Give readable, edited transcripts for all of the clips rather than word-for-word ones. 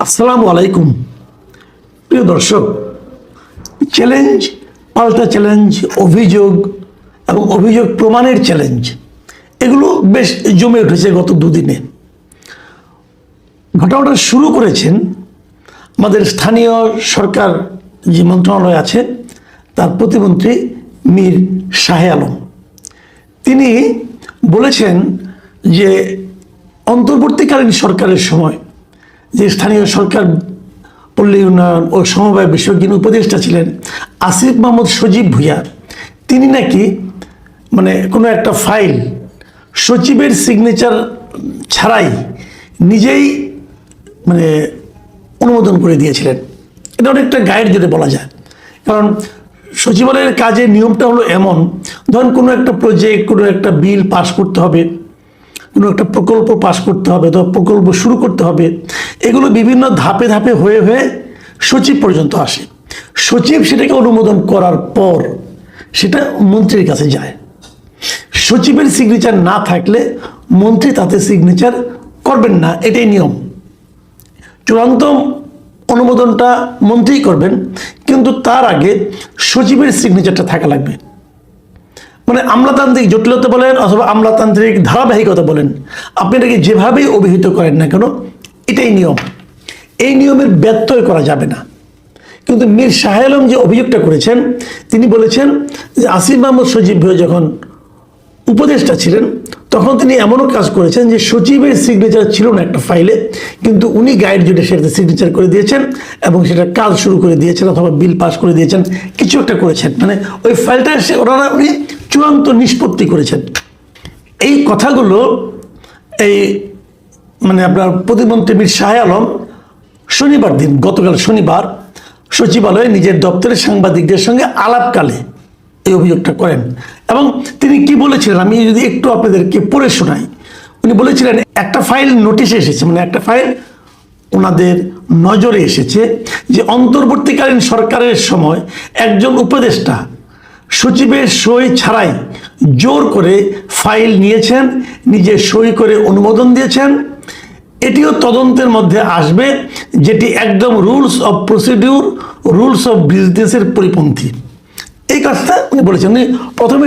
আসসালামু আলাইকুম প্রিয় দর্শক। চ্যালেঞ্জ, পাল্টা চ্যালেঞ্জ, অভিযোগ এবং অভিযোগ প্রমাণের চ্যালেঞ্জ, এগুলো বেশ জমে উঠেছে গত দুদিনে। ঘটনাটা শুরু করেছেন আমাদের স্থানীয় সরকার যে মন্ত্রণালয় আছে তার প্রতিমন্ত্রী মীর শাহে আলম। তিনি বলেছেন যে অন্তর্বর্তীকালীন সরকারের সময় যে স্থানীয় সরকার পল্লী উন্নয়ন ও সমবায় বিষয়ক যিনি উপদেষ্টা ছিলেন আসিফ মাহমুদ সজীব ভুঁইয়া, তিনি নাকি কোনো একটা ফাইল সচিবের সিগনেচার ছাড়াই নিজেই অনুমোদন করে দিয়েছিলেন। এটা অনেকটা গাইড যদি বলা যায়, কারণ সচিবালয়ের কাজের নিয়মটা হলো এমন, ধরুন কোনো একটা প্রজেক্ট, কোনো একটা বিল পাস করতে হবে, কোনো একটা প্রকল্প পাস করতে হবে, তো প্রকল্প শুরু করতে হবে, এগুলো বিভিন্ন ধাপে ধাপে হয়ে হয়ে সচিব পর্যন্ত আসে। সচিব সেটাকে অনুমোদন করার পর সেটা মন্ত্রীর কাছে যায়। সচিবের সিগনেচার না থাকলে মন্ত্রী তাতে সিগনেচার করবেন না, এটাই নিয়ম। চূড়ান্ত অনুমোদনটা মন্ত্রী করবেন, কিন্তু তার আগে সচিবের সিগনেচারটা থাকা লাগবে। আমলাতান্ত্রিক জটিলতা বলেন অথবা আমলাতান্ত্রিক ধারাবাহিকতা বলেন, আপনি এটাকে যেভাবেই অভিহিত করেন না কেন, এটাই নিয়ম। এই নিয়মের ব্যত্যয় করা যাবে না। কিন্তু মীর শাহে আলম যে অভিযোগটা করেছেন, তিনি বলেছেন যে আসিফ মাহমুদ সজীব ভুঁইয়া যখন উপদেষ্টা ছিলেন তখন তিনি এমনও কাজ করেছেন যে সচিবের সিগনেচার ছিল না একটা ফাইলে, কিন্তু উনি গাইড জুড়ে সেটাতে সিগনেচার করে দিয়েছেন এবং সেটা কাজ শুরু করে দিয়েছেন অথবা বিল পাস করে দিয়েছেন, কিছু একটা করেছেন। ওই ফাইলটা ওনারা উনি চূড়ান্ত নিষ্পত্তি করেছেন। এই কথাগুলো এই আপনার প্রতিমন্ত্রী মীর শাহে আলম শনিবার দিন, গতকাল শনিবার সচিবালয়ে নিজের দপ্তরের সাংবাদিকদের সঙ্গে আলাপকালে এই অভিযোগটা করেন। এবং তিনি কি বলেছিলেন আমি যদি একটু আপনাদেরকে পড়ে শোনাই। উনি বলেছিলেন একটা ফাইল নোটিশে এসেছে, একটা ফাইল ওনাদের নজরে এসেছে যে অন্তর্বর্তীকালীন সরকারের সময় একজন উপদেষ্টা সচিবের সই ছাড়াই জোর করে ফাইল নিয়েছেন, নিজে সই করে অনুমোদন দিয়েছেন। এটিও তদন্তের মধ্যে আসবে, যেটি একদম rules of procedure, rules of বিজনেসের পরিপন্থী। এই কাজটা উনি বলেছেন। উনি প্রথমে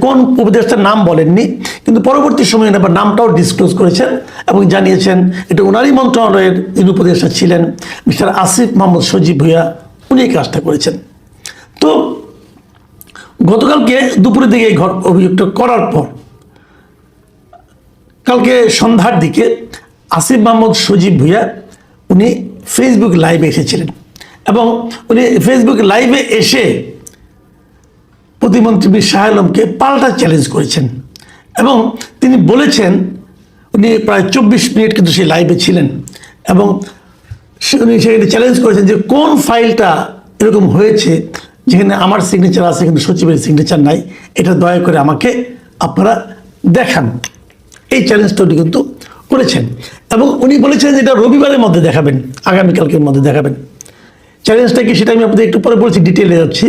কোন উপদেষ্টার নাম বলেননি, কিন্তু পরবর্তী সময়ে আবার নামটাও ডিসক্লোজ করেছেন এবং জানিয়েছেন এটা ওনারই মন্ত্রণালয়ের যিনি উপদেষ্টা ছিলেন মিস্টার আসিফ মাহমুদ সজীব ভুঁইয়া, উনি এই কাজটা করেছেন। তো গতকালকে দুপুরের দিকে এই অভিযোগটা করার পর কালকে সন্ধ্যার দিকে আসিফ মাহমুদ সজীব ভুঁইয়া উনি ফেসবুক লাইভে এসেছিলেন এবং উনি ফেসবুক লাইভে এসে প্রতিমন্ত্রী মীর শাহে আলমকে পাল্টা চ্যালেঞ্জ করেছেন এবং তিনি বলেছেন, উনি প্রায় 24 মিনিট কিন্তু সেই লাইভে ছিলেন এবং উনি সেখানে চ্যালেঞ্জ করেছেন যে কোন ফাইলটা এরকম হয়েছে যেখানে আমার সিগনেচার আছে কিন্তু সচিবের সিগনেচার নাই, এটা দয়া করে আমাকে আপনারা দেখান। এই চ্যালেঞ্জটা উনি কিন্তু করেছেন এবং উনি বলেছেন যে এটা রবিবারের মধ্যে দেখাবেন, আগামীকালকের মধ্যে দেখাবেন। চ্যালেঞ্জটা কি সেটা আমি আপনাদের একটু পরে বলছি, ডিটেলে যাচ্ছি।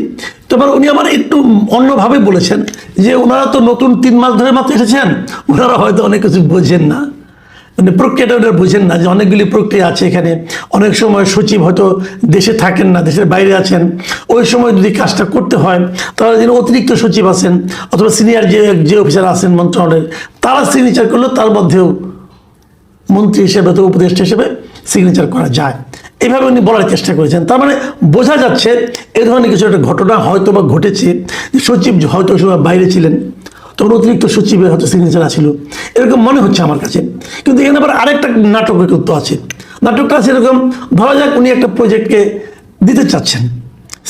তবে উনি আবার একটু অন্যভাবে বলেছেন যে ওনারা তো নতুন 3 মাস ধরে মাত্র এসেছেন, ওনারা হয়তো অনেক কিছু বোঝেন না, প্রক্রিয়াটা ওনারা বোঝেন না যে অনেকগুলি প্রক্রিয়া আছে এখানে। অনেক সময় সচিব হয়তো দেশে থাকেন না, দেশের বাইরে আছেন, ওই সময় যদি কাজটা করতে হয় তাহলে যিনি অতিরিক্ত সচিব আছেন অথবা সিনিয়র যে অফিসার আছেন মন্ত্রণালয়ের, তারা সিগনেচার করলেও তার মধ্যেও মন্ত্রী হিসেবে তো উপদেষ্টা হিসেবে সিগনেচার করা যায়, এইভাবে উনি বলার চেষ্টা করেছেন। তার বোঝা যাচ্ছে এই ধরনের কিছু একটা ঘটনা হয়তো বা ঘটেছে, সচিব হয়তো সময় বাইরে ছিলেন, তখন অতিরিক্ত সচিবের হয়তো সিগনেচার আছিল, এরকম মনে হচ্ছে আমার কাছে। কিন্তু এখানে আবার আরেকটা নাটক কিন্তু আছে। নাটকটা আছে এরকম, ধরা যাক উনি একটা প্রজেক্টকে দিতে চাচ্ছেন,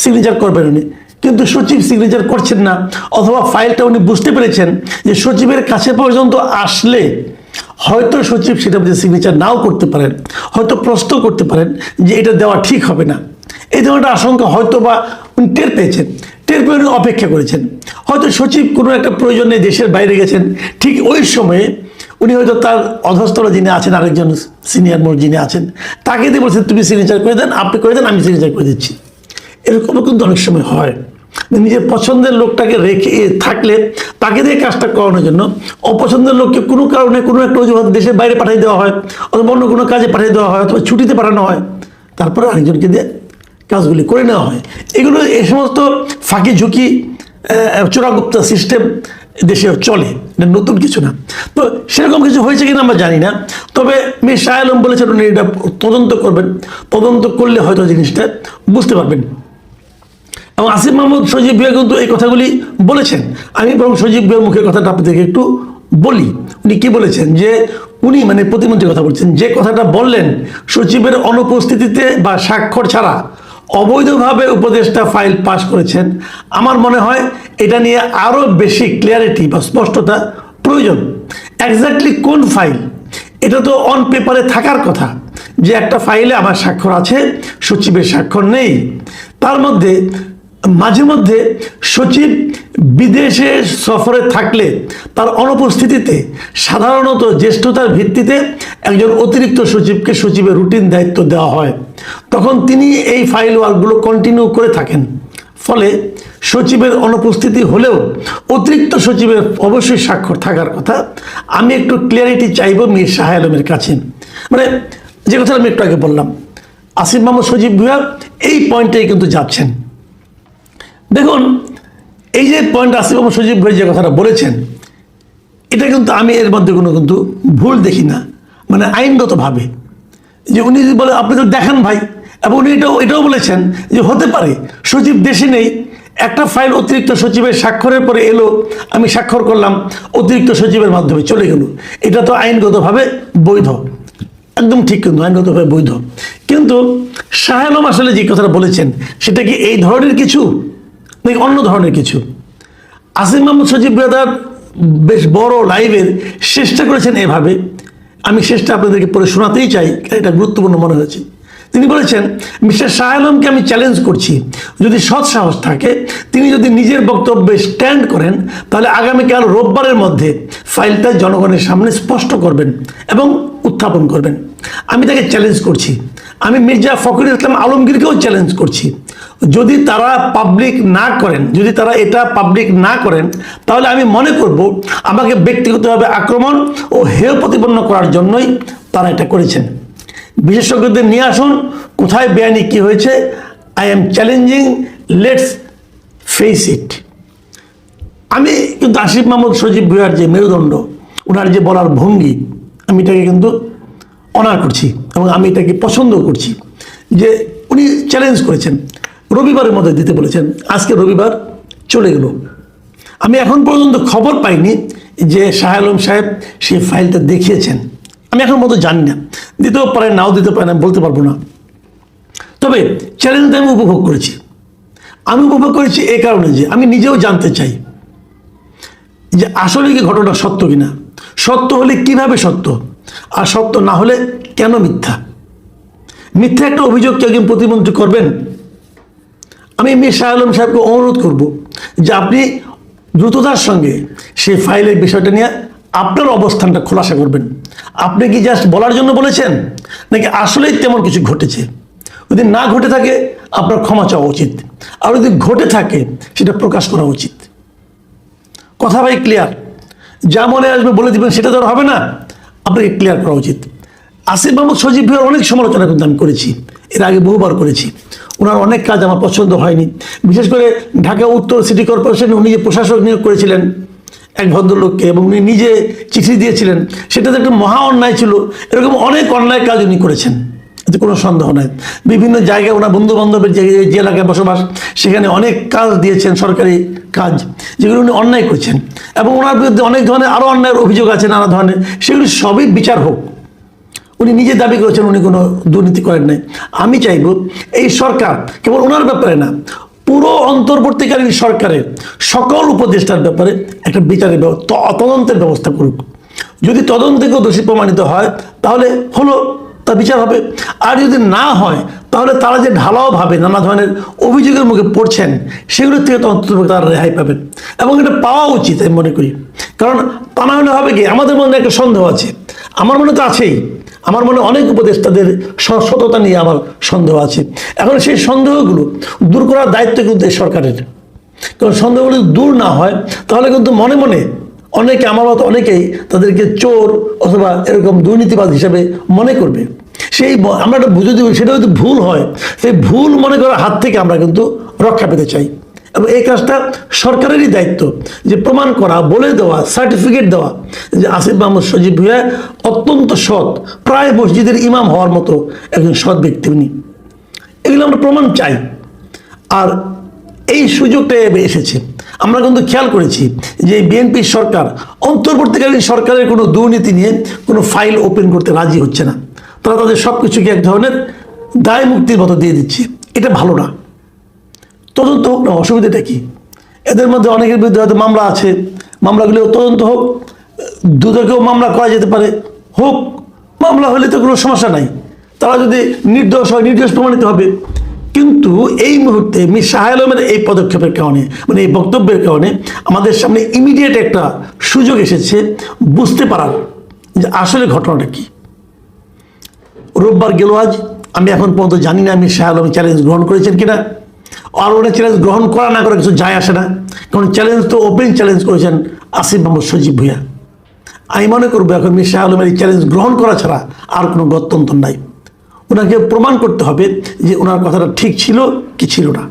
সিগনেচার করবেন উনি, কিন্তু সচিব সিগনেচার করছেন না, অথবা ফাইলটা উনি বুঝতে পেরেছেন যে সচিবের কাছে পর্যন্ত আসলে হয়তো সচিব সেটা সিগনেচার নাও করতে পারেন, হয়তো প্রশ্ন করতে পারেন যে এটা দেওয়া ঠিক হবে না। এই ধরনের আশঙ্কা হয়তো বা উনি টের পেয়েছেন, টের পেয়ে উনি অপেক্ষা করেছেন। হয়তো সচিব কোনো একটা প্রয়োজনে দেশের বাইরে গেছেন, ঠিক ওই সময়ে উনি হয়তো তার অধস্তর যিনি আছেন, আরেকজন সিনিয়র মোড় যিনি আছেন, তাকে দিয়ে বলছেন তুমি সিগনেচার করে দেন, আপনি করে দেন, আমি সিগনেচার করে দিচ্ছি। এরকমও কিন্তু অনেক সময় হয়। নিজের পছন্দের লোকটাকে রেখে থাকলে তাকে দিয়ে কাজটা করানোর জন্য অপছন্দের লোককে কোনো কারণে কোনো একটা অজুহাত দেশের বাইরে পাঠিয়ে দেওয়া হয়, অথবা অন্য কোনো কাজে পাঠিয়ে দেওয়া হয়, অথবা ছুটিতে পাঠানো হয়, তারপরে আরেকজনকে দিয়ে কাজগুলি করে নেওয়া হয়। এগুলো এই সমস্ত ফাঁকি ঝুঁকি চোরাগুপ্তা সিস্টেম দেশে চলে, এটা নতুন কিছু না। তো সেরকম কিছু হয়েছে কিনা আমরা জানি না, তবে মীর শাহ আলম বলেছেন উনি এটা তদন্ত করবেন, তদন্ত করলে হয়তো জিনিসটা বুঝতে পারবেন। এবং আসিফ মাহমুদ সজীব ভুঁইয়া কিন্তু এই কথাগুলি বলেছেন। আমি বরং সজীব ভুঁইয়ার মুখের কথাটা আপনাদেরকে একটু বলি। উনি কি বলেছেন, যে উনি মানে প্রতিমন্ত্রীর কথা বলছেন, যে কথাটা বললেন সচিবের অনুপস্থিতিতে বা স্বাক্ষর ছাড়া অবৈধভাবে উপদেষ্টা ফাইল পাস করেছেন, আমার মনে হয় এটা নিয়ে আরও বেশি ক্লিয়ারিটি বা স্পষ্টতা প্রয়োজন। এক্স্যাক্টলি কোন ফাইল, এটা তো অন পেপারে থাকার কথা যে একটা ফাইলে আমার স্বাক্ষর আছে, সচিবের স্বাক্ষর নেই। তার মধ্যে মাঝে মধ্যে সচিব বিদেশে সফরে থাকলে তার অনুপস্থিতিতে সাধারণত জ্যেষ্ঠতার ভিত্তিতে একজন অতিরিক্ত সচিবকে সচিবের রুটিন দায়িত্ব দেওয়া হয়, তখন তিনি এই ফাইল ওয়ার্কগুলো কন্টিনিউ করে থাকেন। ফলে সচিবের অনুপস্থিতি হলেও অতিরিক্ত সচিবের অবশ্যই স্বাক্ষর থাকার কথা। আমি একটু ক্লিয়ারিটি চাইব মীর শাহ আলমের কাছে, মানে যে কথা আমি একটু আগে বললাম, আসিফ মাহমুদ সজীব ভুঁইয়া এই পয়েন্টেই কিন্তু যাচ্ছেন। দেখুন, এই যে পয়েন্ট আসিফ মাহমুদ সজীব ভুঁইয়া যে কথাটা বলেছেন, এটা কিন্তু আমি এর মধ্যে কোনো কিন্তু ভুল দেখি না, মানে আইনগতভাবে। যে উনি যদি বলে আপনি তো দেখান ভাই, এবং উনি এটাও বলেছেন যে হতে পারে সচিব দেশে নেই, একটা ফাইল অতিরিক্ত সচিবের স্বাক্ষরের পরে এলো, আমি স্বাক্ষর করলাম, অতিরিক্ত সচিবের মাধ্যমে চলে গেল, এটা তো আইনগতভাবে বৈধ, একদম ঠিক, কিন্তু আইনগতভাবে বৈধ। কিন্তু শাহ আলম আসলে যে কথাটা বলেছেন সেটা কি এই ধরনের কিছু নাকি অন্য ধরনের কিছু? আসিফ মাহমুদ সজীব ভুঁইয়া বেশ বড় লাইভের শেষটা করেছেন এভাবে, আমি শেষটা আপনাদেরকে পড়ে শোনাতেই চাই, এটা গুরুত্বপূর্ণ মনে হয়েছে। তিনি বলেছেন, মিস্টার শাহ আলমকে আমি চ্যালেঞ্জ করছি, যদি সৎ সাহস থাকে তিনি যদি নিজের বক্তব্যে স্ট্যান্ড করেন, তাহলে আগামীকাল রোববারের মধ্যে ফাইলটা জনগণের সামনে স্পষ্ট করবেন এবং উত্থাপন করবেন। আমি তাকে চ্যালেঞ্জ করছি। আমি মির্জা ফখরুল ইসলাম আলমগীরকেও চ্যালেঞ্জ করছি, যদি তারা পাবলিক না করেন, যদি তারা এটা পাবলিক না করেন, তাহলে আমি মনে করব আমাকে ব্যক্তিগতভাবে আক্রমণ ও হেয় প্রতিপন্ন করার জন্যই তারা এটা করেছেন। বিশেষজ্ঞদের নিয়ে আসুন, কোথায় বেআইনি কি হয়েছে, I am challenging, let's face it. আমি কিন্তু আসিফ মাহমুদ সজীব ভুঁইয়ার যে মেরুদণ্ড, ওনার যে বলার ভঙ্গি, আমি এটাকে কিন্তু অনার করছি এবং আমি এটাকে পছন্দ করছি। যে উনি চ্যালেঞ্জ করেছেন, রবিবারের মধ্যে দিতে বলেছেন, আজকে রবিবার চলে গেল, আমি এখন পর্যন্ত খবর পাইনি যে শাহ আলম সাহেব সেই ফাইলটা দেখিয়েছেন। আমি এখন মতো জানি না, দিতেও পারে নাও দিতে পারে না, বলতে পারবো না। তবে চ্যালেঞ্জটা আমি উপভোগ করেছি। আমি উপভোগ করেছি এই কারণে যে আমি নিজেও জানতে চাই যে আসলে কি ঘটনা সত্য কিনা, সত্য হলে কিভাবে সত্য, আর সত্য না হলে কেন মিথ্যা। মিথ্যা একটা অভিযোগ কি একজন প্রতিমন্ত্রী করবেন? আমি মীর শাহ আলম সাহেবকে অনুরোধ করব যে আপনি দ্রুততার সঙ্গে সেই ফাইলের বিষয়টা নিয়ে আপনার অবস্থানটা খোলাসা করবেন। আপনি কি জাস্ট বলার জন্য বলেছেন, নাকি আসলেই তেমন কিছু ঘটেছে? যদি না ঘটে থাকে আপনার ক্ষমা চাওয়া উচিত, আর যদি ঘটে থাকে সেটা প্রকাশ করা উচিত। কথা ভাই ক্লিয়ার? যা মনে আসবে বলে দিবেন সেটা তো আর হবে না, আপনাকে ক্লিয়ার করা উচিত। আসিফ মাহমুদ সজীব ভুঁইয়ার অনেক সমালোচনা কিন্তু আমি করেছি, এর আগে বহুবার করেছি। ওনার অনেক কাজ আমার পছন্দ হয়নি, বিশেষ করে ঢাকা উত্তর সিটি কর্পোরেশনে উনি যে প্রশাসক নিয়োগ করেছিলেন এক ভদ্রলোককে, এবং উনি নিজে চিঠি দিয়েছিলেন, সেটাতে একটা মহা অন্যায় ছিল। এরকম অনেক অন্যায় কাজ উনি করেছেন, এতে কোনো সন্দেহ নাই। বিভিন্ন জায়গায় ওনার বন্ধু বান্ধবের যে এলাকায় বসবাস, সেখানে অনেক কাজ দিয়েছেন, সরকারি কাজ, যেগুলো উনি অন্যায় করেছেন, এবং ওনার বিরুদ্ধে অনেক ধরনের আরও অন্যায়ের অভিযোগ আছে, নানা ধরনের, সেগুলি সবই বিচার হোক। উনি নিজে দাবি করেছেন উনি কোনো দুর্নীতি করেন নাই। আমি চাইব এই সরকার কেবল ওনার ব্যাপারে না, পুরো অন্তর্বর্তীকালীন সরকারের সকল উপদেষ্টার ব্যাপারে একটা বিচারের তদন্তের ব্যবস্থা করুক। যদি তদন্তে কেউ দোষী প্রমাণিত হয় তাহলে হলো, তা বিচার হবে। আর যদি না হয় তাহলে তারা যে ঢালাওভাবে নানা ধরনের অভিযোগের মুখে পড়ছেন, সেগুলোর থেকে তো অন্তত তারা রেহাই পাবেন, এবং এটা পাওয়া উচিত আমি মনে করি। কারণ তা না হলে হবে কি, আমাদের মনে একটা সন্দেহ আছে, আমার মনে তো আছেই, আমার মনে অনেক উপদেষ্টাদের সততা নিয়ে আমার সন্দেহ আছে। এখন সেই সন্দেহগুলো দূর করার দায়িত্ব কিন্তু এই সরকারের। কারণ সন্দেহগুলো যদি দূর না হয় তাহলে কিন্তু মনে মনে অনেকে, আমার মতো অনেকেই তাদেরকে চোর অথবা এরকম দুর্নীতিবাদ হিসাবে মনে করবে। আমরা একটা বুঝে দিব, সেটা যদি ভুল হয়, সেই ভুল মনে করার হাত থেকে আমরা কিন্তু রক্ষা পেতে চাই। এবং এই কাজটা সরকারেরই দায়িত্ব, যে প্রমাণ করা, বলে দেওয়া, সার্টিফিকেট দেওয়া যে আসিফ মাহমুদ সজীব ভুঁইয়া অত্যন্ত সৎ, প্রায় মসজিদের ইমাম হওয়ার মতো একজন সৎ ব্যক্তি উনি। এগুলো আমরা প্রমাণ চাই। আর এই সুযোগটা এসেছে, আমরা কিন্তু খেয়াল করেছি যে বিএনপি সরকার, অন্তর্বর্তীকালীন সরকারের কোনো দুর্নীতি নিয়ে কোনো ফাইল ওপেন করতে রাজি হচ্ছে না। তারা তাদের সব কিছুকে এক ধরনের দায় মুক্তির মতো দিয়ে দিচ্ছে। এটা ভালো না। তদন্ত হোক না, অসুবিধাটা কি? এদের মধ্যে অনেকের বিরুদ্ধে হয়তো মামলা আছে, মামলাগুলো তদন্ত হোক, দুদকেও মামলা করা যেতে পারে, হোক। মামলা হলে তো কোনো সমস্যা নাই, তারা যদি নির্দোষ হয় নির্দোষ প্রমাণিত হবে। কিন্তু এই মুহূর্তে মীর শাহ আলমের এই পদক্ষেপের কারণে, মানে এই বক্তব্যের কারণে আমাদের সামনে ইমিডিয়েট একটা সুযোগ এসেছে বুঝতে পারার যে আসলে ঘটনাটা কি। রোববার গেল আজ, আমি এখন পর্যন্ত জানি না মীর শাহ আলম চ্যালেঞ্জ গ্রহণ করেছেন কিনা। আর ওরা চ্যালেঞ্জ গ্রহণ করা না করা কিছু যায় আসে না, কারণ চ্যালেঞ্জ তো ওপেন চ্যালেঞ্জ করেছেন আসিফ মাহমুদ সজীব ভুঁইয়া। আমি মনে করবো এখন মীর শাহ আলমের এই চ্যালেঞ্জ গ্রহণ করা ছাড়া আর কোনো গত্যন্তর নাই। ওনাকে প্রমাণ করতে হবে যে ওনার কথাটা ঠিক ছিল কি ছিল না।